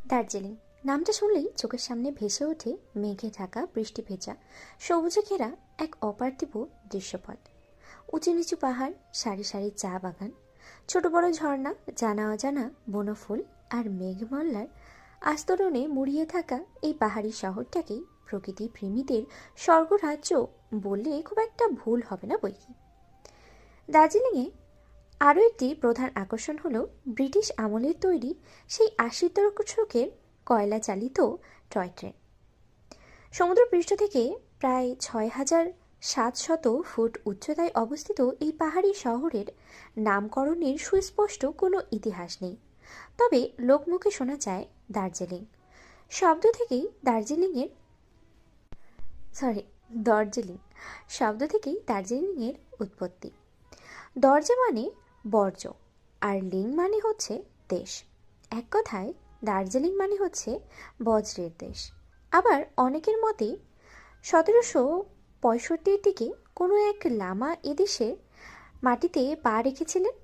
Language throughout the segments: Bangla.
দার্জিলিং নামটা শুনলেই চোখের সামনে ভেসে ওঠে মেঘে ঢাকা বৃষ্টি ভেজা সবুজে ঘেরা এক অপার্থিব দৃশ্যপট। উঁচু নিচু পাহাড়, সারি সারি চা বাগান, ছোট বড় ঝর্ণা, জানা অজানা বনফুল আর মেঘমল্লার আস্তরণে মুড়িয়ে থাকা এই পাহাড়ি শহরটাকেই প্রকৃতি প্রেমীদের স্বর্গরাজ্য বললে খুব একটা ভুল হবে না বইকি। দার্জিলিংয়ে আরও একটি প্রধান আকর্ষণ হলো ব্রিটিশ আমলের তৈরি সেই ৮০ দশকের কয়লা চালিত টয় ট্রেন। সমুদ্রপৃষ্ঠ থেকে প্রায় ৬,৭০০ ফুট উচ্চতায় অবস্থিত এই পাহাড়ি শহরের নামকরণের সুস্পষ্ট কোনো ইতিহাস নেই, তবে লোকমুখে শোনা যায় দার্জিলিং শব্দ থেকেই দার্জিলিং শব্দ থেকেই দার্জিলিংয়ের উৎপত্তি। দরজা মানে বর্জ্য, আর লিং মানে হচ্ছে দেশ। এক কথায় দার্জিলিং মানে হচ্ছে বজ্রের দেশ। আবার অনেকের মতে ১৭৬৫-র দিকে কোনো এক লামা এদেশে মাটিতে পা রেখেছিলেন,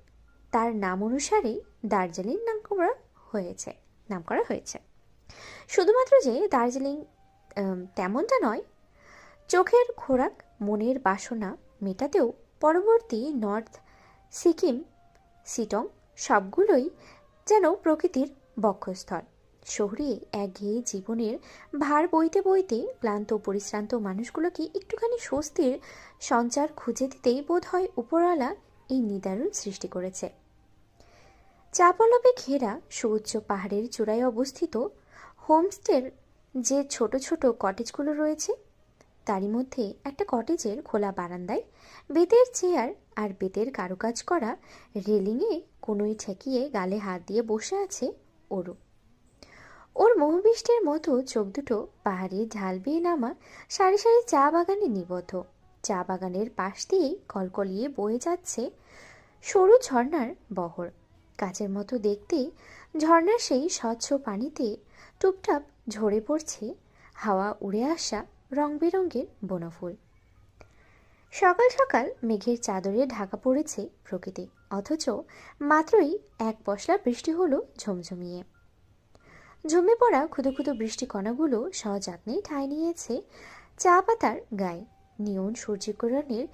তার নাম অনুসারেই দার্জিলিং নাম করা হয়েছে। শুধুমাত্র যে দার্জিলিং তেমনটা নয়, চোখের খোরাক, মনের বাসনা মেটাতেও পরবর্তী নর্থ সিকিম, সিটং সবগুলোই যেন প্রকৃতির বক্ষস্থল। শহরে একঘেয়ে জীবনের ভার বইতে বইতে ক্লান্ত পরিশ্রান্ত মানুষগুলোকে একটুখানি স্বস্তির সঞ্চার খুঁজে দিতেই বোধ হয় উপরওয়ালা এই নিদারুণ সৃষ্টি করেছে। চা পল্লবে ঘেরা সুউচ্চ পাহাড়ের চূড়ায় অবস্থিত হোমস্টের যে ছোট ছোট কটেজগুলো রয়েছে, তারই মধ্যে একটা কটেজের খোলা বারান্দায় বেতের চেয়ার আর বেতের কারুকাজ করা রেলিংয়ে কোনোই ঠেকিয়ে গালে হাত দিয়ে বসে আছে ওরু। ওর মোহবিষ্টের মতো চোখ দুটো পাহাড়ের ঢাল বেয়ে নামা সারি সারি চা বাগানে নিবদ্ধ। চা বাগানের পাশ দিয়েই কলকলিয়ে বয়ে যাচ্ছে সরু ঝর্ণার বহর। কাচের মতো দেখতে ঝর্ণার সেই স্বচ্ছ পানিতে টুপটাপ ঝরে পড়ছে হাওয়া উড়ে আসা রং বেরঙের বনফুল। সকাল সকাল মেঘের চাদরে ঢাকা পড়েছে প্রকৃতি, অথচ মাত্রই এক পশলা বৃষ্টি হলো ঝমঝমিয়ে। ঝমে পড়া ক্ষুদো ক্ষুদো বৃষ্টি কণাগুলো সযত্নে ঠাঁই নিয়েছে চা পাতার গায়ে। নিয়ন সূর্যকিরণের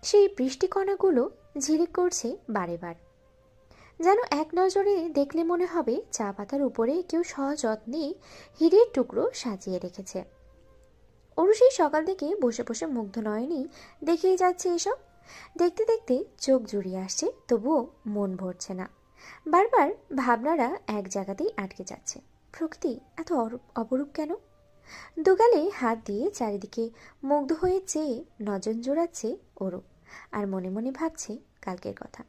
সেই বৃষ্টি কণাগুলো ঝিলিক করছে বারে বার, যেন এক নজরে দেখলে মনে হবে চা পাতার উপরে কেউ সযত্নে হীরের টুকরো সাজিয়ে রেখেছে। ওরু সেই সকাল থেকে বসে বসে মুগ্ধ নয়নেই দেখেই যাচ্ছে এসব। দেখতে দেখতে চোখ জুড়িয়ে আসছে, তবুও মন ভরছে না। বারবার ভাবনারা এক জায়গাতেই আটকে যাচ্ছে। প্রকৃতি এত অপরূপ কেন? দুগালে হাত দিয়ে চারিদিকে মুগ্ধ হয়ে চেয়ে নজর জোড়াচ্ছে ওরু, আর মনে মনে ভাবছে কালকের কথা।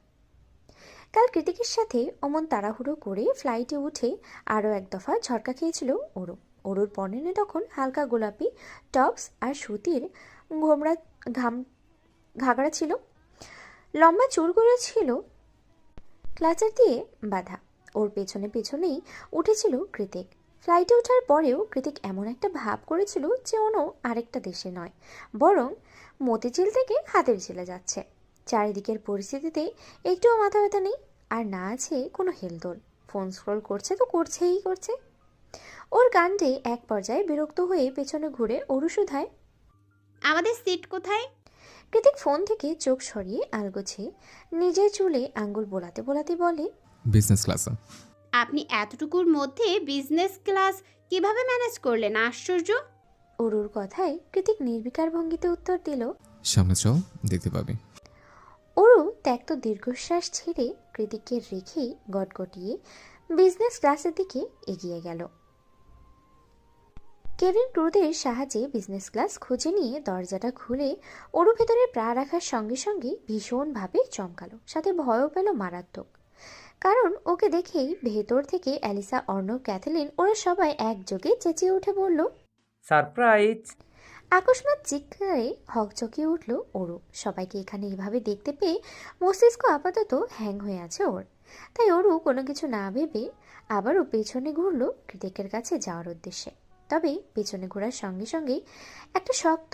কাল কৃতিকের সাথে অমন তাড়াহুড়ো করে ফ্লাইটে উঠে আরও এক দফা ঝটকা খেয়েছিল ওরু। ওরুর পরনে তখন হালকা গোলাপি টপস আর সুতির ঘাগড়া ছিল। লম্বা চুলগুলো ছিল ক্লাচার দিয়ে বাঁধা। ওর পেছনে পেছনেই উঠেছিল কৃতিক। ফ্লাইটে ওঠার পরেও কৃতিক এমন একটা ভাব করেছিল যে অন্য আরেকটা দেশে নয়, বরং মতিঝিল থেকে হাতের ঝিলে যাচ্ছে। চারিদিকের পরিস্থিতিতে একটুও মাথা ব্যথা নেই, আর না আছে কোনো হেলদোল। ফোন স্ক্রল করছে তো করছে। ওর কাণ্ডে এক পর্যায়ে বিরক্ত হয়ে পেছনে ঘুরে ওরু শুধায়, আমাদের সিট কোথায়? কৃতিক ফোন থেকে চোখ সরিয়ে আলগোছে নিজের চুলে আঙ্গুল বোলাতে বোলাতে বলে, বিজনেস ক্লাসে। আপনি এতটুকুর মধ্যে বিজনেস ক্লাস কিভাবে ম্যানেজ করলেন? আশ্চর্য। ওরুর কথায় কৃতিক নির্বিকার ভঙ্গিতে উত্তর দিল, সামনে চল, দেখতে পাবি। ওরু ত্যক্ত দীর্ঘশ্বাস ছেড়ে কৃতিককে রেখেই গটগটিয়ে বিজনেস ক্লাসের দিকে এগিয়ে গেল। কেবিন ক্রুদের সাহায্যে বিজনেস ক্লাস খুঁজে নিয়ে দরজাটা খুলে ওরু ভেতরে প্রা রাখার সঙ্গে সঙ্গে ভীষণভাবে চমকালো, সাথে ভয়ও পেল মারাত্মক। কারণ ওকে দেখেই ভেতর থেকে অ্যালিসা, অর্ণব, ক্যাথলিন ওরা সবাই একযোগে চেঁচিয়ে উঠে বলল, সারপ্রাইজ! আকস্মাৎ চিৎকারে হকচকিয়ে উঠল ওরু। সবাইকে এখানে এভাবে দেখতে পেয়ে মস্তিষ্ক আপাতত হ্যাং হয়ে আছে ওর। তাই ওরু কোনো কিছু না ভেবে আবারও পেছনে ঘুরল কৃতিকের কাছে যাওয়ার উদ্দেশ্যে। তবে পেছনে ঘোরার সঙ্গে সঙ্গেই একটা শক্ত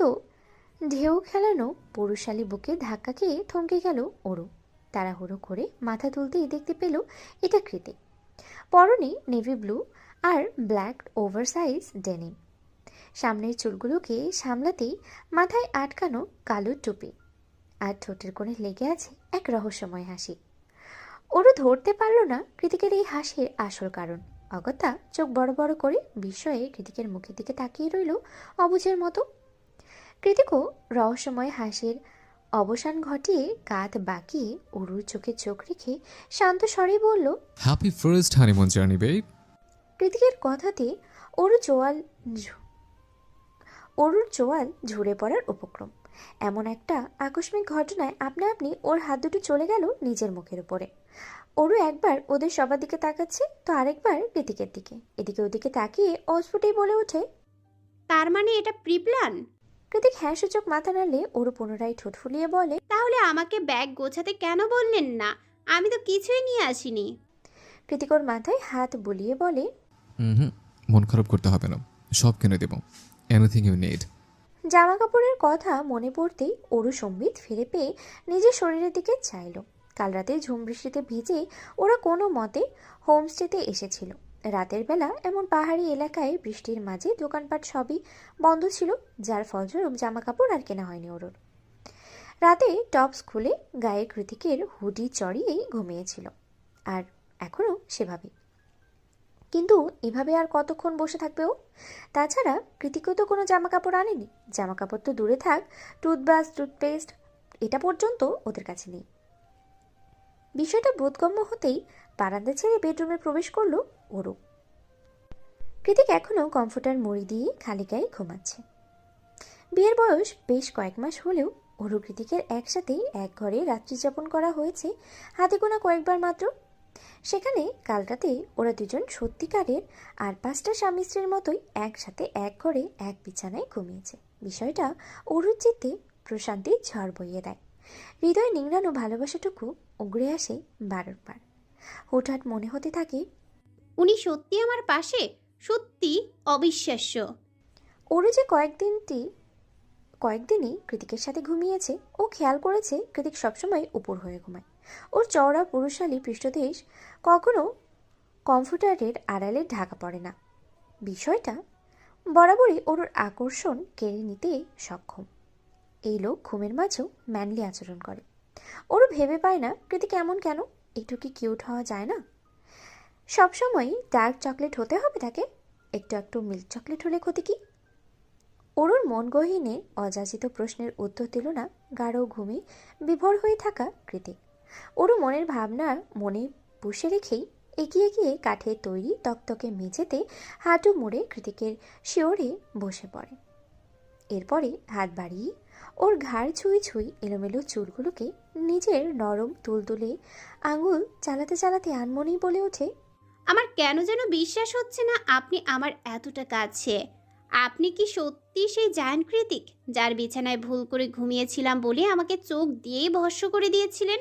ঢেউ খেলানো পুরুষালী বুকে ধাক্কা খেয়ে থমকে গেল ওরু। তাড়াহুড়ো করে মাথা তুলতেই দেখতে পেল এটা কৃতিক। পরনে নেভি ব্লু আর ব্ল্যাক ওভারসাইজ ডেনিম। সামনের চুলগুলোকে সামলাতেই মাথায় আটকানো কালো টুপি, আর ঠোঁটের কোণে লেগে আছে এক রহস্যময় হাসি। ওরও ধরতে পারল না কৃতিকের এই হাসির আসল কারণ। অগত্যা চোখ বড় বড় করে বিস্ময়ে কৃতিকের মুখের দিকে তাকিয়ে রইল অবুঝের মতো। কৃতিকও রহস্যময় হাসির অবসান ঘটিয়ে কাঁধ বাঁকিয়ে অরুর চোখে চোখ রেখে শান্ত স্বরে বলল, happy first honeymoon journey babe. কৃতিকের কথাতে অরুর চোয়াল ঝরে পড়ার উপক্রম। এমন একটা আকস্মিক ঘটনায় আপনা আপনি ওর হাত দুটো চলে গেল নিজের মুখের উপরে। অরু একবার ওদের সবার দিকে তাকাচ্ছে, তো আরেকবার কৃতিকের দিকে। এদিকে ওদিকে তাকিয়ে অস্ফুটেই বলে ওঠে, তার মানে এটা প্রি প্ল্যান? কৃতিক হ্যাঁ সূচক মাথা নাড়লে অরু পুনরায় ঠোঁট ফুলিয়ে বলে, তাহলে আমাকে ব্যাগ গোছাতে কেন বললেন না? আমি তো কিছুই নিয়ে আসিনি। কৃতিক ওর মাথায় হাত বুলিয়ে বলে, হুম, মন খারাপ করতে হবে না, সব কিনে দেব, এনিথিং ইউ নিড। জামা কাপড়ের কথা মনে পড়তেই অরু সম্বিত ফিরে পেয়ে নিজের শরীরের দিকে চাইল। কাল রাতে ঝুম বৃষ্টিতে ভিজে ওরা কোনো মতে হোমস্টেতে এসেছিল। রাতের বেলা এমন পাহাড়ি এলাকায় বৃষ্টির মাঝে দোকানপাট সবই বন্ধ ছিল, যার ফলস্বরূপ জামা কাপড় আর কেনা হয়নি ওর। রাতে টপস খুলে গায়ে কৃতিকের হুডি চড়িয়েই ঘুমিয়েছিল, আর এখনও সেভাবেই। কিন্তু এভাবে আর কতক্ষণ বসে থাকবে ও? তাছাড়া কৃতিকও তো কোনো জামা কাপড় আনেনি। জামা কাপড় তো দূরে থাক, টুথব্রাশ টুথপেস্ট এটা পর্যন্ত ওদের কাছে নেই। বিষয়টা বোধগম্য হতেই বারান্দা ছেড়ে বেডরুমে প্রবেশ করলো ওরু। কৃতিক এখনও কমফোর্টার মুড়ি দিয়ে খালি গায়ে ঘুমাচ্ছে। বিয়ের বয়স বেশ কয়েক মাস হলেও অরু কৃতিকের একসাথেই এক ঘরে রাত্রি যাপন করা হয়েছে হাতে গোনা কয়েকবার মাত্র। সেখানে কাল রাতে ওরা দুজন সত্যিকারের আর 5টা স্বামী স্ত্রীর মতোই একসাথে এক ঘরে এক বিছানায় ঘুমিয়েছে। বিষয়টা অরুর চিত্তে প্রশান্তির ঝড় বইয়ে দেয়। হৃদয় নিংড়ানো ভালোবাসাটুকু উগড়ে আসে বারবার। হঠাৎ মনে হতে থাকে, উনি সত্যি আমার পাশে, সত্যি অবিশ্বাস্য। ওরু যে কয়েকদিনই কৃতিকের সাথে ঘুমিয়েছে, ও খেয়াল করেছে কৃতিক সবসময় উপর হয়ে ঘুমায়। ওর চওড়া পুরুষালী পৃষ্ঠদেশ কখনো কমফোর্টারের আড়ালে ঢাকা পড়ে না। বিষয়টা বরাবরই ওর আকর্ষণ কেড়ে নিতে সক্ষম। এই লোক ঘুমের মাঝেও ম্যানলি আচরণ করে। ওরও ভেবে পায় না কৃতিক এমন কেন, একটু কি কিউট হওয়া যায় না? সবসময় ডার্ক চকলেট হতে হবে তাকে? একটু একটু মিল্ক চকলেট হলে ক্ষতি কি? অরুর মন গহীনে অযাচিত প্রশ্নের উত্তর দিল না গাঢ় ঘুমে বিভোর হয়ে থাকা কৃতিক। অরু মনের ভাবনা মনে পুষে রেখেই এগিয়ে গিয়ে কাঠের তৈরি তকতকে মেঝেতে হাঁটু মুড়ে কৃতিকের শিওরে বসে পড়ে। এরপরে হাত বাড়িয়ে ওর ঘাড় ছুঁই ছুঁই এলোমেলো চুলগুলোকে নিজের নরম তুলতুলে আঙুল চালাতে চালাতে আনমনেই বলে ওঠে, আমার কেন যেন বিশ্বাস হচ্ছে না আপনি আমার এতটা কাছে। আপনি কি সত্যি সেই জায়ান্ট কৃতিক যার বিছানায় ভুল করে ঘুমিয়েছিলাম বলে আমাকে চোখ দিয়েই ভস্ম করে দিয়েছিলেন?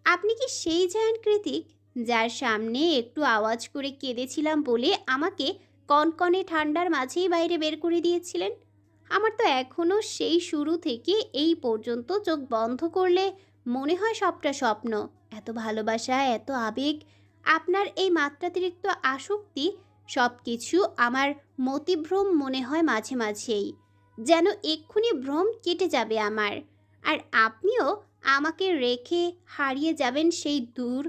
আপনি কি সেই জায়ান্ট কৃতিক যার সামনে একটু আওয়াজ করে কেঁদেছিলাম বলে আমাকে কনকনে ঠান্ডার মাঝেই বাইরে বের করে দিয়েছিলেন? আমার তো এখনও সেই শুরু থেকে এই পর্যন্ত চোখ বন্ধ করলে মনে হয় সবটা স্বপ্ন। এত ভালোবাসা, এত আবেগ, আপনার এই মাত্রাতিরিক্ত আসক্তি, সব কিছু আমার মতিভ্রম মনে হয় মাঝে মাঝেই, যেন এক্ষুনি ভ্রম কেটে যাবে আমার। আর আপনিও আমাকে রেখে হারিয়ে যাবেন সেই দূর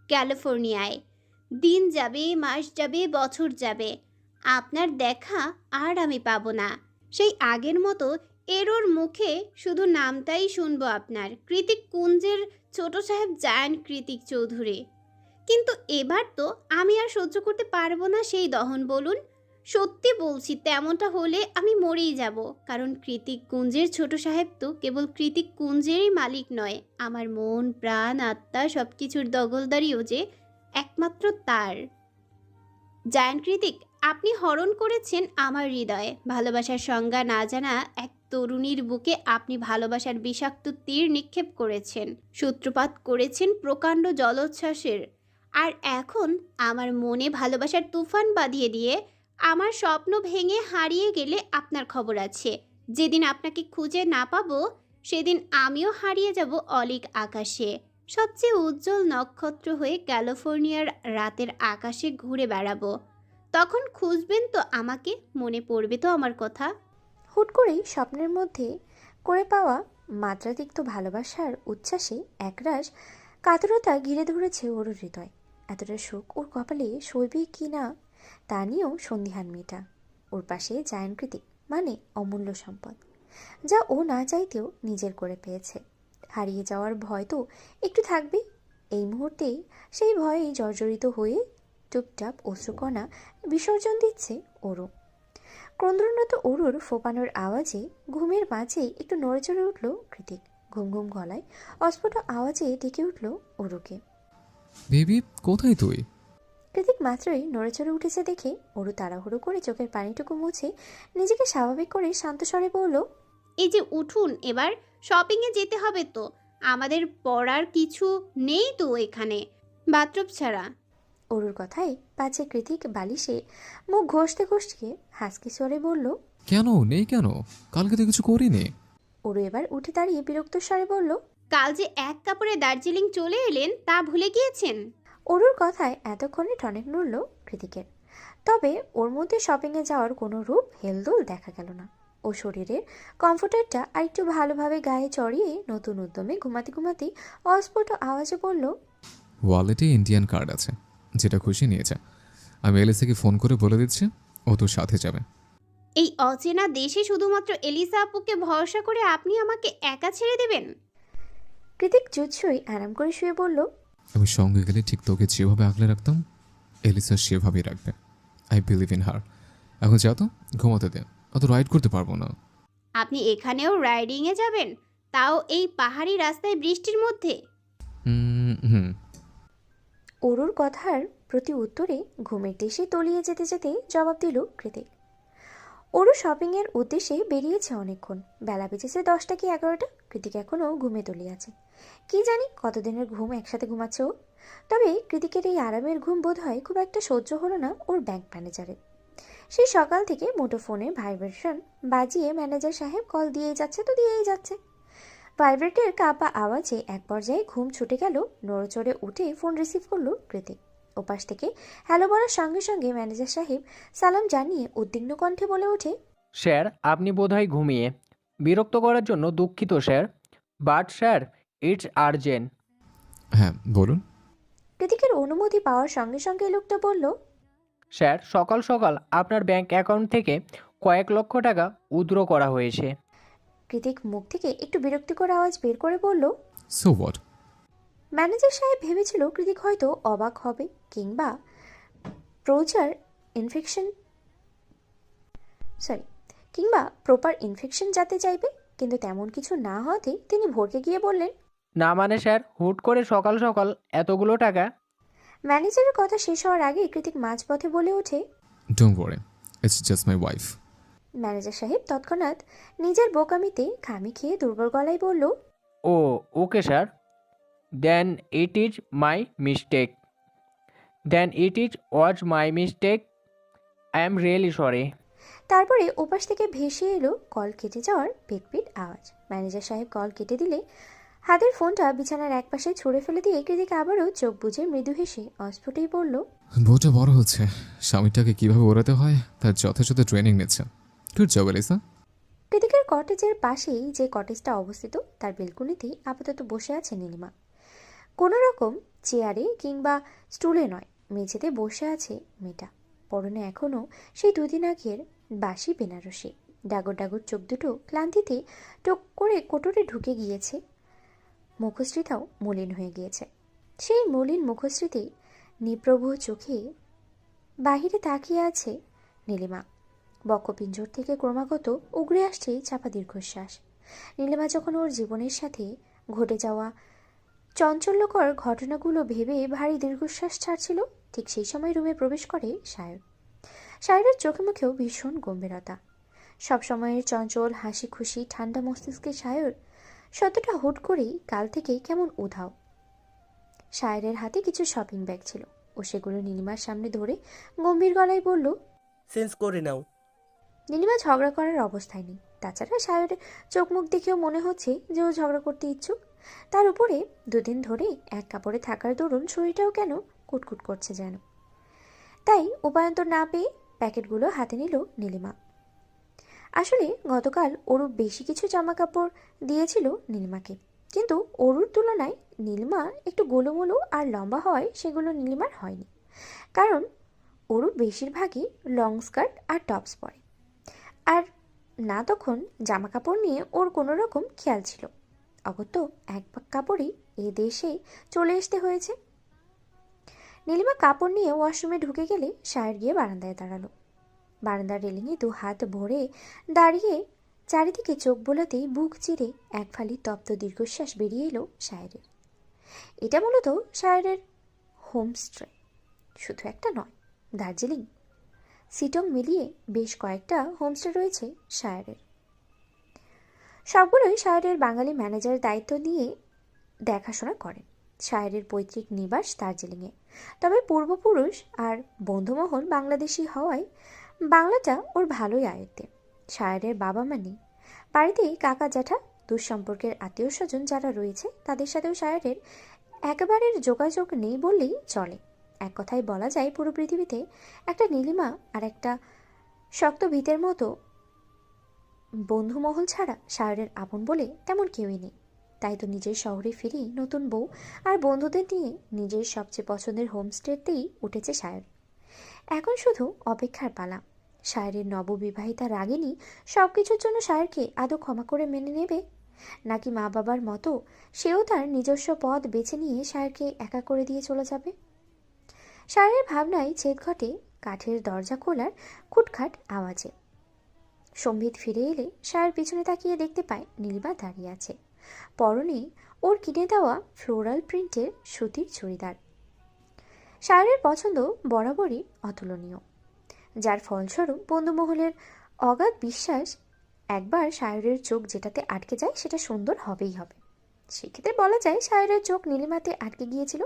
ক্যালিফোর্নিয়ায়। দিন যাবে, মাস যাবে, বছর যাবে, আপনার দেখা আর আমি পাবো না। সেই আগের মতো এরোর মুখে শুধু নামটাই শুনবো আপনার, কৃতিক কুঞ্জের ছোট সাহেব জায়ান্ট কৃতিক চৌধুরী। কিন্তু এবার তো আমি আর সহ্য করতে পারবো না সেই দহন। বলুন, সত্যি বলছি, তেমনটা হলে আমি মরেই যাব। কারণ কৃতিক কুঞ্জের ছোট সাহেব তো কেবল কৃতিক কুঞ্জেরই মালিক নয়, আমার মন প্রাণ আত্মা সব কিছুর দখলদারিও যে একমাত্র তার। জায়ান্ট কৃতিক, আপনি হরণ করেছেন আমার হৃদয়ে। ভালোবাসার সংজ্ঞা না জানা এক তরুণীর বুকে আপনি ভালোবাসার বিষাক্ত তীর নিক্ষেপ করেছেন, সূত্রপাত করেছেন প্রকাণ্ড জলোচ্ছ্বাসের। আর এখন আমার মনে ভালোবাসার তুফান বাঁধিয়ে দিয়ে আমার স্বপ্ন ভেঙে হারিয়ে গেলে আপনার খবর আছে। যেদিন আপনাকে খুঁজে না পাবো সেদিন আমিও হারিয়ে যাব অলিক আকাশে, সবচেয়ে উজ্জ্বল নক্ষত্র হয়ে ক্যালিফোর্নিয়ার রাতের আকাশে ঘুরে বেড়াবো। তখন খুঁজবেন তো আমাকে, মনে পড়বে তো আমার কথা। হুট করেই স্বপ্নের মধ্যে করে পাওয়া মাত্রাতিক্ত ভালোবাসার উচ্ছ্বাসে একরাশ কাতরতা ঘিরে ধরেছে ওর হৃদয়। এতটা সুখ ওর কপালে সইবে কি না তা নিয়েও সন্দিহান মেয়েটা। ওর পাশে জায়ান্কৃতিক মানে অমূল্য সম্পদ, যা ও না চাইতেও নিজের করে পেয়েছে। হারিয়ে যাওয়ার ভয় তো একটু থাকবেই। এই মুহূর্তেই সেই ভয়ে জর্জরিত হয়ে টুপটাপ অশ্রুকণা বিসর্জন দিচ্ছে ওরও। ক্রন্দনরত অরুর ফোপানোর আওয়াজে ঘুমের মাঝেই একটু নড়েচড়ে উঠল কৃতিক। ঘুম ঘুম গলায় অস্ফুট আওয়াজে ডেকে উঠল অরুকে। বেবি, কোথায় তুই? কৃতিক মাত্রই নড়েচড়ে উঠেছে দেখে অরু তাড়াহুড়ো করে চোখের পানিটুকু মুছে নিজেকে স্বাভাবিক করে শান্ত স্বরে বলল, এই যে উঠুন, এবার শপিংয়ে যেতে হবে তো। আমাদের পড়ার কিছু নেই তো এখানে, বাথরুম ছাড়া। অরুর কথায় পাছে কৃতিক বালিশে মুখ ঘষতে ঘষতে হাসকি স্বরে বলল, কেন নেই কেন? কালকে তো কিছু করিনি। অরু এবার উঠে দাঁড়িয়ে বিরক্ত স্বরে বলল, কাল যে এক কাপড়ে দার্জিলিং চলে এলেন তা ভুলে গিয়েছেন? অরুর কথায় এতক্ষণে টনিক নড়ল কৃতিকের। তবে ওর মধ্যে শপিংয়ে যাওয়ার কোনো রূপ হেলদোল দেখা গেল না। ও শরীরের কমফোর্টারটা আরেকটু ভালোভাবে গায়ে চড়িয়ে নতুন উদ্যমে ঘুমাতে ঘুমাতেই অস্ফুট আওয়াজে বলল, ওয়ালেটে ইন্ডিয়ান কার্ড আছে, যেটা খুশি নিয়েছে। আমি এলিসাকে ফোন করে বলে দিচ্ছি, ও তোর সাথে যাবে। এই অচেনা দেশে শুধুমাত্র এলিসা আপুকে ভরসা করে আপনি আমাকে একা ছেড়ে দেবেন? কৃতিক জুৎসই আরাম করে শুয়ে বলল, আমি সঙ্গে গেলে ঠিক তোকে যেভাবে আগলে রাখতাম, এলিসা সেভাবেই রাখবে। I believe in her. এখন যা তো, ঘুমাতে দে। অত রাইড করতে পারবো না। আপনি এখানেও রাইডিংয়ে যাবেন, তাও এই পাহাড়ি রাস্তায় বৃষ্টির মধ্যে? হুম। অরুর কথার প্রতি উত্তরে ঘুমের দেশে তলিয়ে যেতে যেতে জবাব দিল কৃতিক। অরু শপিংয়ের উদ্দেশ্যে বেরিয়েছে অনেকক্ষণ। বেলা বেজেছে 10টা কি 11টা। কৃতিক এখনও ঘুমে তলিয়ে আছে। কি জানি কতদিনের ঘুম একসাথে ঘুমাচ্ছে ও। তবে কৃতিকের এই আরামের ঘুম বোধ হয় খুব একটা সহ্য হলো না ওর ব্যাংক ম্যানেজারের। সেই সকাল থেকে মুঠোফোনে ভাইব্রেশন বাজিয়ে ম্যানেজার সাহেব কল দিয়েই যাচ্ছে তো দিয়েই যাচ্ছে। ভাইব্রেটের কাপা আওয়াজে এক পর্যায়ে ঘুম ছুটে গেল। নড়েচড়ে উঠে ফোন রিসিভ করলো কৃতিক। ওপাশ থেকে হ্যালো বলার সঙ্গে সঙ্গে ম্যানেজার সাহেব সালাম জানিয়ে উদ্বিগ্ন কণ্ঠে বলে ওঠে, স্যার, আপনি বোধহয় ঘুমিয়ে। বিরক্ত করার জন্য দুঃখিত sir, but sir it's urgent. হ্যাঁ, বলুন। কৃতিকের অনুমতি পাওয়ার সঙ্গে সঙ্গে লোকটা বলল, স্যার, সকাল সকাল আপনার ব্যাংক অ্যাকাউন্ট থেকে কয়েক লক্ষ টাকা উইথড্র করা হয়েছে। কৃতিক মুখ থেকে একটু বিরক্তিকর আওয়াজ বের করে বলল। So what? ম্যানেজার সাহেব ভেবেছিল কৃতিক হয়তো অবাক হবে কিংবা প্রচার ইনফেকশন কিংবা প্রপার ইনফেকশন যাতে চাইবে, কিন্তু তেমন কিছু না হওয়াতে তিনি ভরকে গিয়ে বললেন, না মানে স্যার, হুট করে সকাল সকাল এতগুলো টাকা? ম্যানেজারের কথা শেষ হওয়ার আগে কৃতিক মাঝপথে বলে ওঠে। Don't worry, it's just my wife. Manager সাহেব তৎক্ষণাৎ নিজের বোকামিতে খামি খেয়ে দুর্বল গলায় বলল, oh okay sir, then it is my mistake. Was my mistake. I am really sorry. তারপরে ওপাশ থেকে ভেসে এলো কল কেটে যাওয়ার পিট আওয়াজ। ম্যানেজার সাহেব কল কেটে দিলে হাতের ফোনটা বিছানার একপাশে ছুঁড়ে ফেলে দিয়ে কৃতিক আবারও চোখ বুজে মৃদু হেসে অস্ফুটেই বলল, বউটা বড় হচ্ছে, স্বামীটাকে কিভাবে ওড়াতে হয় তার যথাযথ ট্রেনিং নিচ্ছে। Good job Elisa. কৃতিকের কটেজের পাশেই যে কটেজটা অবস্থিত তার বেলকুনিতেই আপাতত বসে আছে নীলিমা। কোনো রকম চেয়ারে কিংবা স্টুলে নয়, মেঝেতে বসে আছে মেয়েটা। পরনে এখনও সেই দুদিন আগের বাসি বেনারসি। ডাগর ডাগর চোখ দুটো ক্লান্তিতে টোক করে কোটরে ঢুকে গিয়েছে। মুখশ্রীটাও মলিন হয়ে গিয়েছে। সেই মলিন মুখশ্রীতে নিপ্রভ চোখে বাহিরে তাকিয়ে আছে নীলিমা। বক্ষপিঞ্জর থেকে ক্রমাগত উগড়ে আসছে চাপা দীর্ঘশ্বাস। নীলিমা যখন ওর জীবনের সাথে ঘটে যাওয়া চঞ্চল্যকর ঘটনাগুলো ভেবে ভারী দীর্ঘশ্বাস ছাড়ছিল, ঠিক সেই সময় রুমে প্রবেশ করে সায়র। সায়রের চোখে মুখেও ভীষণ গম্ভীরতা। সবসময়ের চঞ্চল হাসি খুশি ঠান্ডা মস্তিষ্কের সায়র সত্যটা হুট করেই কাল থেকেই কেমন উধাও। সায়রের হাতে কিছু শপিং ব্যাগ ছিল, ও সেগুলো নীলিমার সামনে ধরে গম্ভীর গলায় বলল, চেঞ্জ করে নাও। নীলিমা ঝগড়া করার অবস্থায় নেই। তাছাড়া সায়রের চোখ মুখ দেখেও মনে হচ্ছে যে ও ঝগড়া করতে ইচ্ছুক। তার উপরে দুদিন ধরে এক কাপড়ে থাকার দরুন শরীরটাও কেন কুটকুট করছে যেন। তাই উপায়ন্তর না পেয়ে প্যাকেটগুলো হাতে নিল নীলিমা। আসলে গতকাল অরূপ বেশি কিছু জামা কাপড় দিয়েছিল নীলিমাকে, কিন্তু অরুর তুলনায় নীলিমা একটু গোলুমোলু আর লম্বা হওয়ায় সেগুলো নীলিমার হয়নি। কারণ অরূপ বেশিরভাগই লং স্কার্ট আর টপস পরে, আর না তখন জামা কাপড় নিয়ে ওর কোনো রকম খেয়াল ছিল। অগত্য এক কাপড়ই এ দেশে চলে আসতে হয়েছে। নীলিমা কাপড় নিয়ে ওয়াশরুমে ঢুকে গেলে সায়র গিয়ে বারান্দায় দাঁড়ালো। বারান্দার রেলিংয়ে দু হাত ভরে দাঁড়িয়ে চারিদিকে চোখ বোলাতেই বুক চিরে এক ফালি তপ্ত দীর্ঘশ্বাস বেরিয়ে এলো সায়রের। এটা মূলত সায়রের হোমস্টে, শুধু একটা নয়, দার্জিলিং সিটং মিলিয়ে বেশ কয়েকটা হোমস্টে রয়েছে সায়রের। সবগুলোই সায়রের বাঙালি ম্যানেজারের দায়িত্ব নিয়ে দেখাশোনা করেন। সায়রের পৈতৃক নিবাস দার্জিলিংয়ে, তবে পূর্বপুরুষ আর বন্ধুমহল বাংলাদেশি হওয়ায় বাংলাটা ওর ভালোই আয়ত্তে। সায়রের বাবা মা নেই, বাড়িতেই কাকা জ্যাঠা দুঃসম্পর্কের আত্মীয় স্বজন যারা রয়েছে তাদের সাথেও সায়রের একেবারের যোগাযোগ নেই বললেই চলে। এক কথায় বলা যায় পুরো পৃথিবীতে একটা নীলিমা আর একটা শক্ত ভিতের মতো বন্ধুমহল ছাড়া সায়রের আপন বলে তেমন কেউই নেই। তাই তো নিজের শহরে ফিরেই নতুন বউ আর বন্ধুদের নিয়ে নিজের সবচেয়ে পছন্দের হোমস্টেতেই উঠেছে সায়র। এখন শুধু অপেক্ষার পালা। সায়রের নববিবাহিতা রাগিনী সব কিছুর জন্য সায়রকে আদৌ ক্ষমা করে মেনে নেবে, নাকি মা বাবার মতো সেও তার নিজস্ব পথ বেছে নিয়ে সায়রকে একা করে দিয়ে চলে যাবে? সায়রের ভাবনায় ছেদ ঘটে কাঠের দরজা খোলার খুটখাট আওয়াজে। সম্বিত ফিরে এলে সায়র পিছনে তাকিয়ে দেখতে পায় নীলিমা দাঁড়িয়ে আছে, পরনে ওর কিনে দেওয়া ফ্লোরাল প্রিন্টের সুতির চুড়িদার। সায়রের পছন্দ বরাবরই অতুলনীয়, যার ফলস্বরূপ বন্ধুমহলের অগাধ বিশ্বাস একবার সায়রের চোখ যেটাতে আটকে যায় সেটা সুন্দর হবেই হবে। সেক্ষেত্রে বলা যায় সায়রের চোখ নীলিমাতে আটকে গিয়েছিল,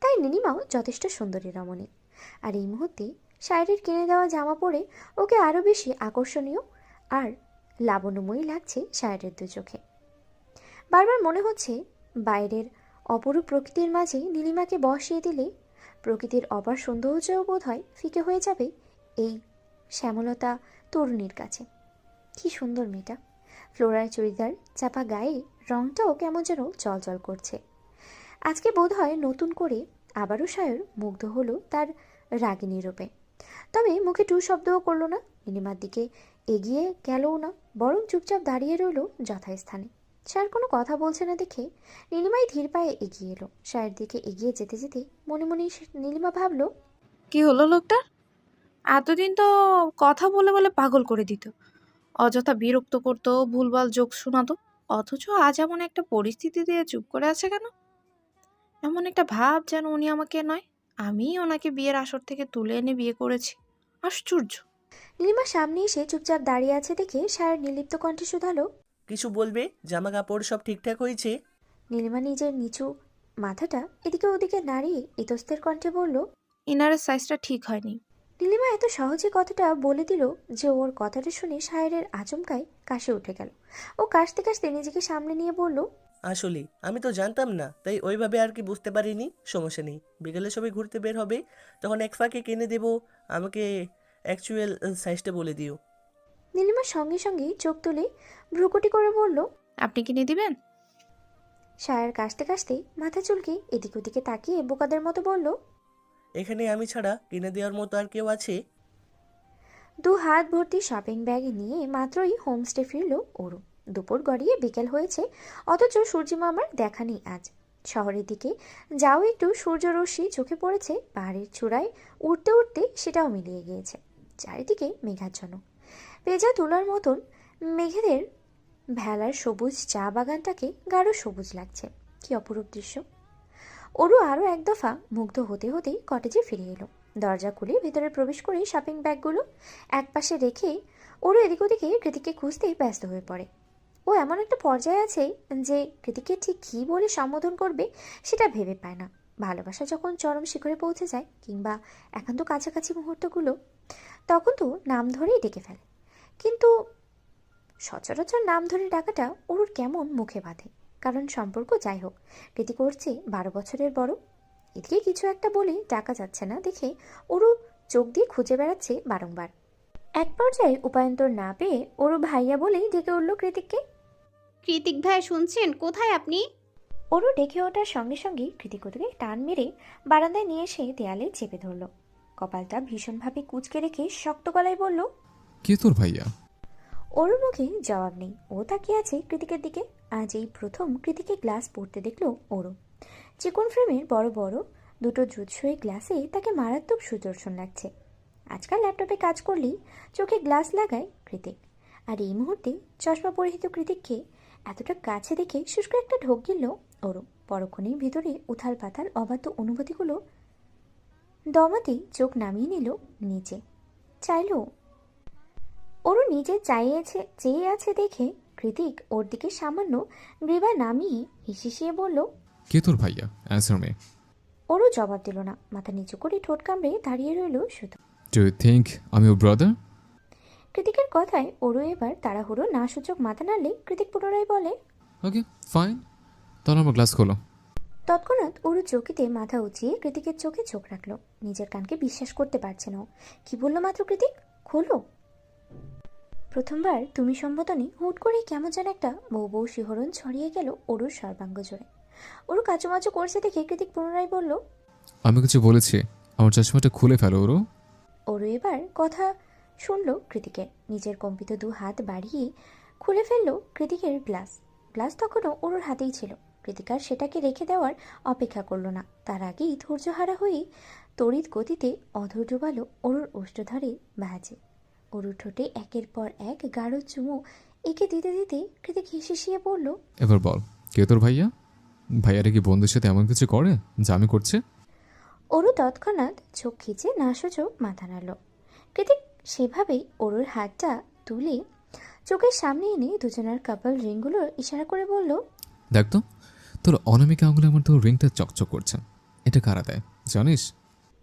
তাই নীলিমাও যথেষ্ট সুন্দরী রমণী। আর এই মুহূর্তে সায়রের কিনে দেওয়া জামা পরে ওকে আরও বেশি আকর্ষণীয় আর লাবণ্যময়ী লাগছে সায়রের দু চোখে। বারবার মনে হচ্ছে বাইরের অপরূপ প্রকৃতির মাঝে নীলিমাকে বসিয়ে দিলে প্রকৃতির অপার সৌন্দর্যও বোধ হয় ফিকে হয়ে যাবে এই শ্যামলতা তরুণীর কাছে। কি সুন্দর মেয়েটা! ফ্লোরার চুড়িদার চাপা গায়ে রংটাও কেমন যেন জলজল করছে। আজকে বোধ হয় নতুন করে আবারও সায়র মুগ্ধ হলো তার রাগিনী রূপে। তবে মুখে টু শব্দও করলো না, নীলিমার দিকে এগিয়ে গেলও না, বরং চুপচাপ দাঁড়িয়ে রইল যথাস্থানে। সায়র কোনো কথা বলছে না দেখে নীলিমাই ধীর পায়ে এগিয়ে এলো। সায়ের দিকে এগিয়ে যেতে যেতে মনে মনে নীলিমা ভাবলো, কি হলো লোকটার? এতদিন তো কথা বলে বলে পাগল করে দিত, অযথা বিরক্ত করতো, ভুলভাল জোক শোনাতো, অথচ আজ এমন একটা পরিস্থিতি দিয়ে চুপ করে আছে কেন? এমন একটা ভাব যেন উনি আমাকে নয়, আমি ওনাকে বিয়ের আসর থেকে তুলে এনে বিয়ে করেছি। আশ্চর্য! নীলিমা সামনে এসে চুপচাপ দাঁড়িয়ে আছে দেখে সায়ের নির্লিপ্ত কণ্ঠে শুধালো, কিছু বলবে? জামা কাপড় সব ঠিকঠাক হয়েছে? নীলিমা নিজের নিচু মাথাটা এদিকে ওদিকে নাড়িয়ে ইতস্তের কণ্ঠে বলল, ইনারের সাইজটা ঠিক হয়নি। নীলিমা এত সহজে কথাটা বলে দিল যে ওর কথাটা শুনে সায়েরের আচমকায় কাশি উঠে গেল। ও কাশতে কাশতে নিজেকে সামনে নিয়ে বলল, আসলে আমি তো জানতাম না, তাই ওইভাবে আর কি বুঝতে পারিনি। সমস্যা নেই, বিকেলে সবাই ঘুরতে বের হবে, তখন এক ফাঁকে কিনে দেবো। আমাকে অ্যাকচুয়াল সাইজটা বলে দিও। নীলিমার সঙ্গে সঙ্গে চোখ তুলে ভ্রুকুটি করে বলল, আপনি কিনে দিবেন? সায়ের কাশতে কাশতে মাথা চুলকে এদিক ওদিকে তাকিয়ে বোকাদের মতো বলল, এখানে আমি ছাড়া কিনে দেওয়ার মতো আর কেউ আছে? দু হাত ভর্তি শপিং ব্যাগ নিয়ে মাত্রই হোমস্টে ফিরল ওরু। দুপুর গড়িয়ে বিকেল হয়েছে, অথচ সূর্যিমামার দেখা নেই আজ। শহরের দিকে যাও একটু সূর্যরশ্মি চোখে পড়েছে পাহাড়ের চূড়ায় উঠতে উঠতে, সেটাও মিলিয়ে গিয়েছে। চারিদিকে মেঘাচ্ছন্ন, পেঁজা তুলার মতন মেঘেদের ভেলার সবুজ চা বাগানটাকে গাঢ় সবুজ লাগছে। কি অপরূপ দৃশ্য! ওরু আরও এক দফা মুগ্ধ হতে হতেই কটেজে ফিরে এলো। দরজা খুলে ভেতরে প্রবেশ করে শপিং ব্যাগগুলো একপাশে রেখে ওরু এদিক ওদিকে কৃতিককে খুঁজতেই ব্যস্ত হয়ে পড়ে। ও এমন একটা পর্যায়ে আছে যে কৃতিককে ঠিক কী বলে সম্বোধন করবে সেটা ভেবে পায় না। ভালোবাসা যখন চরম শিখরে পৌঁছে যায়, কিংবা একান্ত কাছাকাছি মুহূর্তগুলো, তখন তো নাম ধরেই ডেকে ফেলে। কিন্তু সচরাচর নাম ধরে ডাকাটা ওর কেমন মুখে বাঁধে। কারণ সম্পর্ক যাই হোক, কৃতি করছে 12 বছরের বড়। এদিকে কিছু একটা বলে ডাকা যাচ্ছে না দেখে ওরু চোখ দিয়ে খুঁজে বেড়াচ্ছে বারংবার। এক পর্যায়ে উপায়ন্তর না পেয়ে ওরও ভাইয়া বলেই ডেকে উঠল কৃতিককে। কৃতিক ভাই শুনছেন? কোথায় আপনি? ওরও ডেকে ওঠার সঙ্গে সঙ্গে কৃতিক ওকে টান মেরে বারান্দায় নিয়ে এসে দেয়ালে চেপে ধরল। কপালটা ভীষণভাবে কুঁচকে রেখে শক্ত গলায় বলল, কে তোর ভাইয়া? ওর মুখে জবাব নেই। ও তাকিয়ে আছে কৃতিকের দিকে। আজ এই প্রথম কৃতিকে গ্লাস পড়তে দেখল ওরও। চিকন ফ্রেমের বড় বড় দুটো জুৎসই গ্লাসে তাকে মারাত্মক সুদর্শন লাগছে। আজকাল ল্যাপটপে কাজ করলেই চোখে গ্লাস লাগায় কৃতিক, আর এই মুহূর্তে চশমা পরিহিত কৃতিককে এতটা কাছে দেখে শুষ্ক একটা ঢোক গিলল ওরও। পরক্ষণেই ভিতরে উথাল পাতাল অবাধ্য অনুভূতিগুলো দমাতেই চোখ নামিয়ে নিল নিচে। চাইল ওরও নিজে চেয়ে আছে দেখে কৃতিক ওর দিকে সামান্য গ্রীবা নামিয়ে হিসিয়ে বলল, কে তোর ভাইয়া? অ্যান্সার মে। ওরও জবাব দিল না। মাথা নিচু করে ঠোঁট কামড়ে দাঁড়িয়ে রইল শুধু। ডু ইউ থিঙ্ক আমি ওর ব্রাদার? কৃতিকের কথায় ওরও এবার তাড়াহুড়ো না সূচক মাথা নাড়লে কৃতিক পুনরায় বলে, ওকে ফাইন, তাহলে আমার গ্লাস খোলো। তৎক্ষণাৎ ওরও চকিতে মাথা উঁচিয়ে কৃতিকের চোখে চোখ রাখলো। নিজের কানকে বিশ্বাস করতে পারছে না। কি বলল মাত্র কৃতিক? খোলো। প্রথমবার তুমি সম্বোধনে হুট করেই কেমন যেন একটা বউ বউ শিহরণ ছড়িয়ে গেল ওরুর সর্বাঙ্গ জুড়ে। ওরু কাচুমাচু করছে দেখে কৃতিক পুনরায় বলল, আমি কিছু বলেছি? আমার চশমাটা খুলে ফেলো ওরও। ওরু এবার কথা শুনল কৃতিকের। নিজের কম্পিত দু হাত বাড়িয়ে খুলে ফেললো কৃতিকের গ্লাস তখনও ওরুর হাতেই ছিল। কৃতিক আর সেটাকে রেখে দেওয়ার অপেক্ষা করলো না। তার আগেই ধৈর্যহারা হয়ে তড়িৎ গতিতে অধর ডুবালো ওরুর ওষ্ঠধরে ভাঁজে। ওরুর ঠোঁটে একের পর এক গাঢ় চুমু এঁকে দিতে দিতে কৃতিক হিসিয়ে বলল, এবার বল, কে তোর ভাইয়া? ভাইয়ারা কি বন্ধুর সাথে এমন কিছু করে যা আমি করছে? ওরু তৎক্ষণাৎ চোখ খিচে নাসূচক মাথা নাড়ল। কৃতিক সেভাবেই ওরুর হাতটা তুলে চোখের সামনে এনে দুজনের কাপল রিংগুলোর ইশারা করে বলল, দেখ তো, তোর অনামিকা আঙুলে আমার তোর রিংটা চকচক করছে। এটা কারা দেয় জানিস?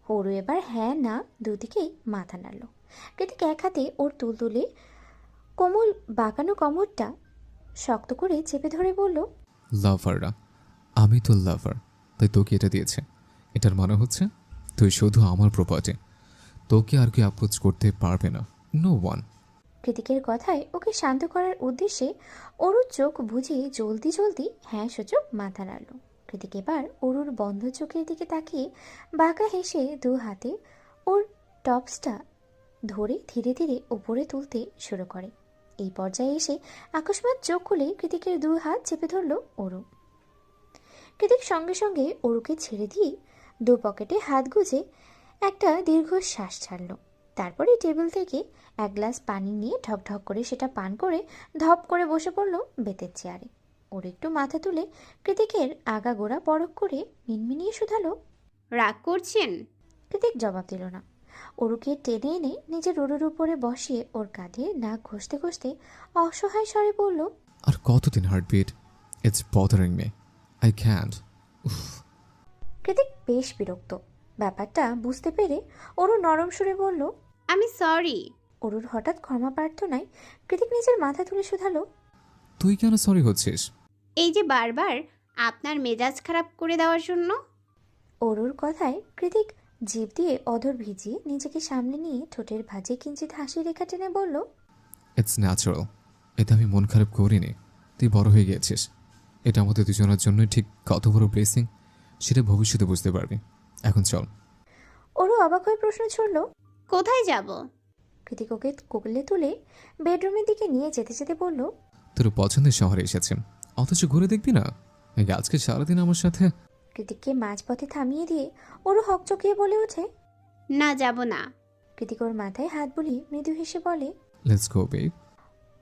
ওরু এবার হ্যাঁ না দুদিকেই মাথা নাড়ল। কৃতিক এক হাতে ওর তুলে কোমল বাঁকানো কোমরটা শক্ত করে চেপে ধরে বলল, লাভাররা, আমি তো লাভার, তাই তোকে এটা দিয়েছে। এটার মানে হচ্ছে তুই শুধু আমার প্রপার্টি, তোকে আর কি অ্যাপ্রোচ করতে পারবে না, নো ওয়ান। কৃতিকের কথায় ওকে শান্ত করার উদ্দেশ্যে অরুর চোখ বুঝে জলদি জলদি হ্যাঁ সূচক মাথা নাড়ল। কৃতিক এবার অরুর বন্ধ চোখের দিকে তাকিয়ে বাঁকা হেসে দু হাতে ওর টপসটা ধরে ধীরে ধীরে উপরে তুলতে শুরু করে। এই পর্যায়ে এসে আকস্মাৎ চোখ খুলে কৃতিকের দু হাত চেপে ধরল অরু। কৃতিক সঙ্গে সঙ্গে অরুকে ছেড়ে দিয়ে দু পকেটে হাত গুজে একটা দীর্ঘ শ্বাস ছাড়ল। তারপরে টেবিল থেকে এক গ্লাস পানি নিয়ে ঢকঢক করে সেটা পান করে ধপ করে বসে পড়ল বেতের চেয়ারে। ওর একটু মাথা তুলে কৃতিকের আগাগোড়া পরখ করে মিনমিনিয়ে শুধালো, রাগ করছেন? কৃতিক জবাব দিল না। অরুকে টেনে এনে নিজের উরুর উপরে বসিয়ে ওর কাঁধে নাক ঘষতে ঘষতে অসহায় স্বরে বলল, আর কতদিন heartbeat? It's bothering me, I can't. Kritik বেশ বিরক্ত। ব্যাপারটা বুঝতে পেরে অরু নরম সুরে বলল, আমি সরি। অরুর হঠাৎ ক্ষমা প্রার্থনায় কৃতিক নিজের মাথা তুলে শুধালো, তুই কেন সরি হচ্ছিস? এই যে বারবার আপনার মেজাজ খারাপ করে দেওয়ার জন্য। অরুর কথায় কৃতিক জিভ দিয়ে অধর ভিজিয়ে নিজেকে সামনে নিয়ে ঠোঁটের ভাঁজে কিঞ্চিত হাসি রেখা টেনে বলল, ইটস ন্যাচারাল, এতে আমি মন খারাপ করিনি। তুই বড় হয়ে গিয়েছিস, এটা আমাদের দুজনের জন্য ঠিক কত বড় ব্লেসিং সেটা ভবিষ্যতে বুঝতে পারবি। এখন চল। অরু অবাক হয়ে প্রশ্ন ছুড়ল, কোথায় যাব? কৃতিক ওকে কোলে তুলে বেডরুমের দিকে নিয়ে যেতে যেতে বলল, তোর পছন্দের শহরে এসেছে, অথচ ঘুরে দেখবি না? আজকে সারাদিন আমার সাথে। কৃতিককে মাঝপথে থামিয়ে দিয়ে অরু হকচকিয়ে বলে ওঠে, না, যাব না। কৃতিক ওর মাথায় হাত বুলিয়ে মৃদু হেসে বলে, লেটস গো বেব।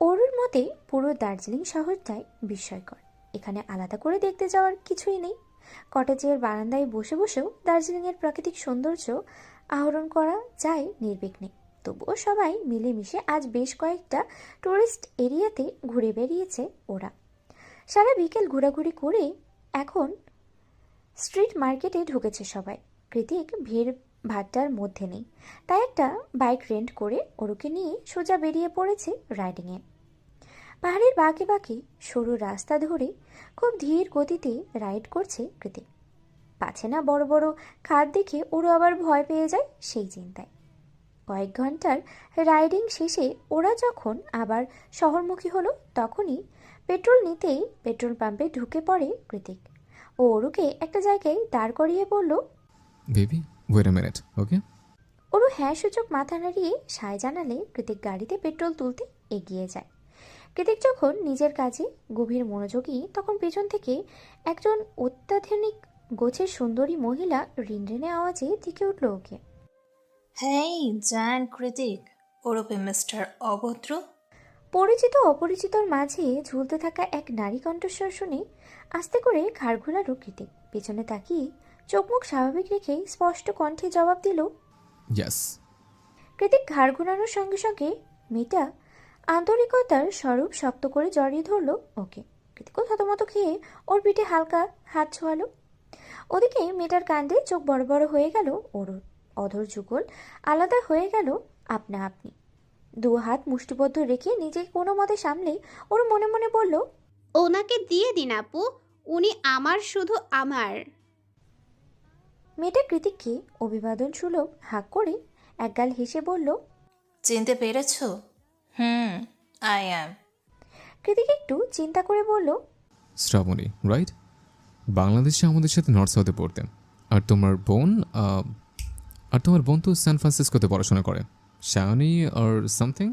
অরুর মতে পুরো দার্জিলিং শহরটাই বিস্ময়কর। এখানে আলাদা করে দেখতে যাওয়ার কিছুই নেই। কটেজের বারান্দায় বসে বসেও দার্জিলিংয়ের প্রাকৃতিক সৌন্দর্য আহরণ করা যায় নির্বিঘ্নে। তবুও সবাই মিলেমিশে আজ বেশ কয়েকটা টুরিস্ট এরিয়াতে ঘুরে বেরিয়েছে ওরা। সারা বিকেল ঘোরাঘুরি করে এখন স্ট্রিট মার্কেটে ঢুকেছে সবাই। কৃতিক ভিড় ভাট্টার মধ্যে নেই, তাই একটা বাইক রেন্ট করে ওরুকে নিয়ে সোজা বেরিয়ে পড়েছে রাইডিংয়ে। পাহাড়ের বাঁকে বাঁকে সরু রাস্তা ধরে খুব ধীর গতিতে রাইড করছে কৃতিক। পাছে না বড় বড় খাদ দেখে ওরও আবার ভয় পেয়ে যায় সেই চিন্তায়। কয়েক ঘন্টার রাইডিং শেষে ওরা যখন আবার শহরমুখী হলো তখনই পেট্রোল নিতেই পেট্রোল পাম্পে ঢুকে পড়ে কৃতিক। ও অরুকে একটা জায়গায় দাঁড় করিয়ে বলল, বেবি ওয়েট আ মিনিট, ওকে? অরু হ্যাঁ সূচক মাথা নাড়িয়ে সায় জানালে কৃতিক গাড়িতে পেট্রোল তুলতে এগিয়ে যায়। কৃতিক যখন নিজের কাজে গভীর মনোযোগী তখন পেছন থেকে একজন অত্যাধুনিক গোছের সুন্দরী মহিলা রিনরিনে আওয়াজে দিকে উঠল ওকে। হেই জায়ান্ট কৃতিক, ওরপে মিস্টার অভদ্র। পরিচিত অপরিচিতর মাঝে ঝুলতে থাকা এক নারী কণ্ঠস্বর শুনে আস্তে করে ঘাড় ঘোরালো কৃতিক। পেছনে তাকিয়ে চোখ মুখ স্বাভাবিক রেখে স্পষ্ট কণ্ঠে জবাব দিল। ইয়েস। কৃতিক ঘাড় ঘোরানোর সঙ্গে সঙ্গে মেয়েটা আন্তরিকতার স্বরূপ শক্ত করে জড়িয়ে ধরল ওকে। কৃতিকও থতমত খেয়ে ওর পিঠে হালকা হাত ছোঁয়ালো। ওদিকে মেয়েটার কাণ্ডে চোখ বড় বড় হয়ে গেল ওর, অধর যুগল আলাদা হয়ে গেল আপনা আপনি। দু হাত মুষ্টিবদ্ধ রেখে নিজেকে কোনো মতে সামলে ওর মনে মনে বলল, ওনাকে দিয়ে দিন আপু, উনি আমার, শুধু আমার। মেয়েটা কৃতিককে অভিবাদন সুলভ হাঁক করে একগাল হেসে বলল, চিনতে পেরেছ? I am. কৃতিক একটু চিন্তা করে বলল, শ্রাবণী, রাইট? বাংলাদেশে আমাদের সাথে নর্থ সাউথে পড়তেন। আর তোমার বোন তো সান ফ্রান্সিসকোতে পড়াশোনা করে, শাওনি আর সামথিং।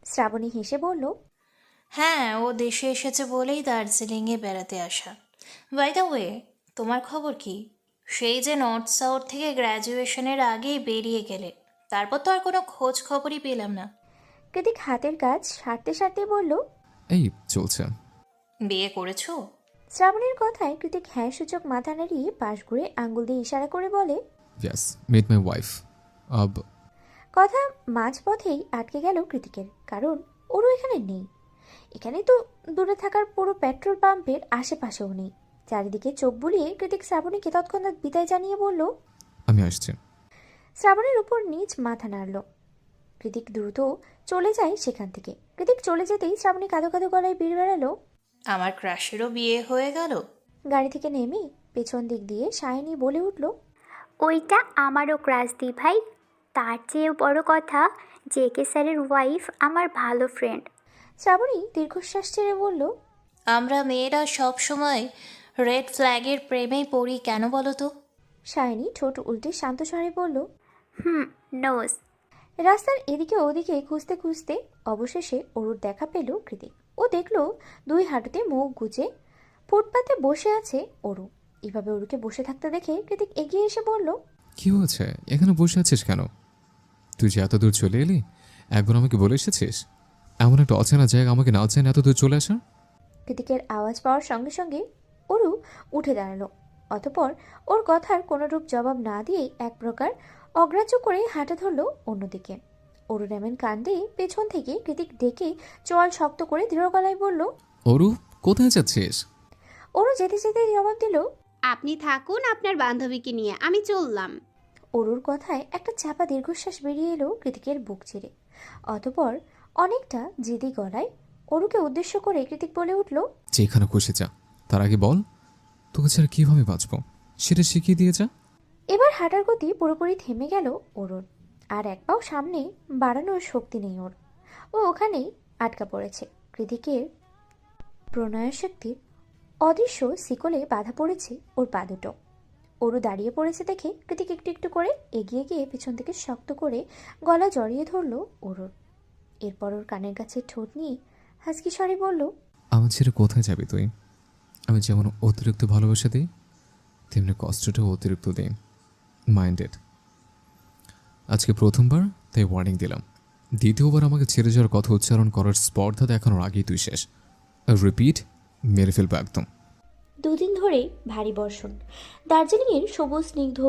শ্রাবণী হেসে বলল, হ্যাঁ, ও দেশে এসেছে বলেই দার্জিলিংয়ে বেড়াতে আসা। বাই দ্য ওয়ে, তোমার খবর কি? সেই যে নর্থ সাউথ থেকে গ্র্যাজুয়েশনের আগেই বেরিয়ে গেলে, তারপর তো আর কোনো খোঁজ খবরই পেলাম না। কৃতিক হাতের কাজ সারতে সারতে বলল, এই চলছে। বিয়ে করেছো? শ্রাবণীর কথায় কৃতিক হ্যাঁ সূচক মাথা নাড়িয়ে পাশ ঘুরে আঙ্গুল দিয়ে ইশারা করে বলে, ইয়েস, মিট মাই ওয়াইফ। আব কথা মাঝপথেই আটকে গেল কৃতিকের, কারণ ওরও এখানে নেই। এখানে তো দূরে থাকার পুরো পেট্রোল পাম্পের আশেপাশেও নেই। চারিদিকে চোখ বুলিয়ে কৃতিক শ্রাবণীকে তৎক্ষণাৎ বিদায় জানিয়ে বলল, আমি আসছি। শ্রাবণীর উপর নিচ মাথা নাড়ল। কৃতিক দ্রুত চলে যায় সেখান থেকে। কৃতিক চলে যেতেই শ্রাবণী কাঁদো কাঁদো গলায় বিড় বেড়ালো, আমার ক্রাশেরও বিয়ে হয়ে গেল। গাড়ি থেকে নেমে পেছন দিক দিয়ে সায়নী বলে উঠল, ওইটা আমারও ক্রাশ দি ভাই। তার চেয়েও বড় কথা, জেকে স্যারের ওয়াইফ আমার ভালো ফ্রেন্ড। শ্রাবণী দীর্ঘশ্বাস ছেড়ে বলল, আমরা মেয়েরা সব সময় রেড ফ্ল্যাগের প্রেমেই পড়ি কেন বলো তো? সায়নী ঠোঁট উল্টে শান্ত স্বরে বলল, নোজ। রাস্তার এদিকে ওদিকে খুঁজতে খুঁজতে অবশেষে অরুর দেখা পেল কৃতিক। ও দেখল দুই হাঁটুতে মুখ গুজে ফুটপাতে বসে আছে অরু। এভাবে অরুকে বসে থাকতে দেখে কৃতিক এগিয়ে এসে বলল, কি হয়েছে? এখানে বসে আছিস কেন? তুই যে এত দূর চলে এলি, একবার আমাকে বলে এসেছিস এমন একটা অচেনা জায়গা আমাকে না চেনে এত দূর চলে আসা? কৃতিকের আওয়াজ পাওয়ার সঙ্গে সঙ্গে অরু উঠে দাঁড়ালো। অতঃপর ওর কথার কোনোরূপ জবাব না দিয়েই এক প্রকার অগ্রাহ্য করে হাঁটা ধরল অন্যদিকে। অরুর এমন কাণ্ডে পেছন থেকে কৃতিক ডেকে চোয়াল শক্ত করে দৃঢ় গলায় বলল, অরু, কোথায় যাচ্ছিস? অরু যেতে যেতে জবাব দিল, আপনি থাকুন আপনার বান্ধবীকে নিয়ে, আমি চললাম। অরুর কথায় একটা চাপা দীর্ঘশ্বাস বেরিয়ে এলো কৃতিকের বুক চিরে। অতঃপর অনেকটা জেদি গলায় অরুকে উদ্দেশ্য করে কৃতিক বলে উঠল, যেখানে খুশি যা, তার আগে বল তোকে ছাড়া কীভাবে বাঁচবো সেটা শিখিয়ে দিয়ে যা। এবার হাঁটার গতি পুরোপুরি থেমে গেল অরুর। আর এক পাও সামনে বাড়ানোর শক্তি নেই ওর। ও ওখানেই আটকা পড়েছে। কৃতিকের প্রণয়শক্তির অদৃশ্য শিকলে বাধা পড়েছে ওর পা দুটো। অরু দাঁড়িয়ে পড়েছে দেখে কৃতিক একটু একটু করে এগিয়ে গিয়ে পিছন থেকে শক্ত করে গলা জড়িয়ে ধরল অরুর। এরপর ওর কানের কাছে ঠোঁট নিয়ে হাসকি স্বরে বলল, আমার ছেড়ে কোথায় যাবি তুই? আমি যেমন অতিরিক্ত ভালোবাসা দিই তেমনি কষ্টটাও অতিরিক্ত দিই। মাইন্ডেড। আজকে প্রথমবার তাই ওয়ার্নিং দিলাম, দ্বিতীয়বার আমাকে ছেড়ে যাওয়ার কথা উচ্চারণ করার স্পর্ধা দেখানোর আগেই তুই শেষ। রিপিট, মেরে ফেলবো একদম। দুদিন ধরে ভারী বর্ষণ। দার্জিলিংয়ের সবুজ স্নিগ্ধ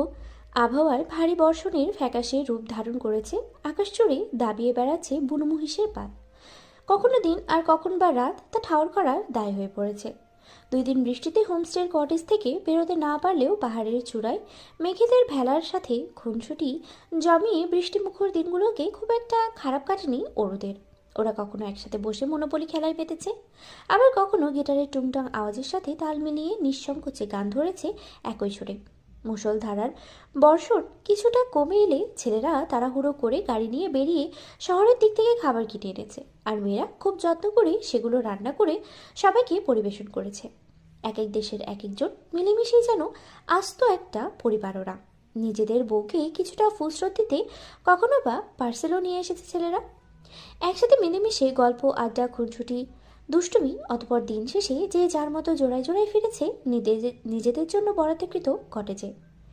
আবহাওয়ার ভারী বর্ষণের ফ্যাকাশে রূপ ধারণ করেছে। আকাশ জুড়ে দাবিয়ে বেড়াচ্ছে বুনো মহিষের পাত। কখনো দিন আর কখন বা রাত তা ঠাউর করার দায় হয়ে পড়েছে। 2 দিন বৃষ্টিতে হোমস্টের কটেজ থেকে বেরোতে না পারলেও পাহাড়ের চূড়ায় মেঘেদের ভেলার সাথে খুনসুটি জমিয়ে বৃষ্টিমুখর দিনগুলোকে খুব একটা খারাপ কাটেনি ওরদের। ওরা কখনো একসাথে বসে মনোপলি খেলায় পেতেছে, আবার কখনো গিটারের টুংটাং আওয়াজের সাথে তাল মিলিয়ে নিঃসংকোচে গান ধরেছে একই সুরে। মুষলধারার বর্ষণ কিছুটা কমে এলে ছেলেরা তাড়াহুড়ো করে গাড়ি নিয়ে বেরিয়ে শহরের দিক থেকে খাবার কিনে এনেছে, আর মেয়েরা খুব যত্ন করে সেগুলো রান্না করে সবাইকে পরিবেশন করেছে। এক এক দেশের এক একজন মিলেমিশেই যেন আস্ত একটা পরিবার ওরা। নিজেদের বউকে কিছুটা ফুসরত দিতে কখনো বা পার্সেলও নিয়ে এসেছে ছেলেরা। একসাথে মিলেমিশে গল্প, আড্ডা, খুনছুটি, দুষ্টুমি, অতপর দিন শেষে যে যার মতো জোড়ায় জোড়ায় ফিরেছে নিজেদের জন্য বরাদ্দকৃত কটেজে।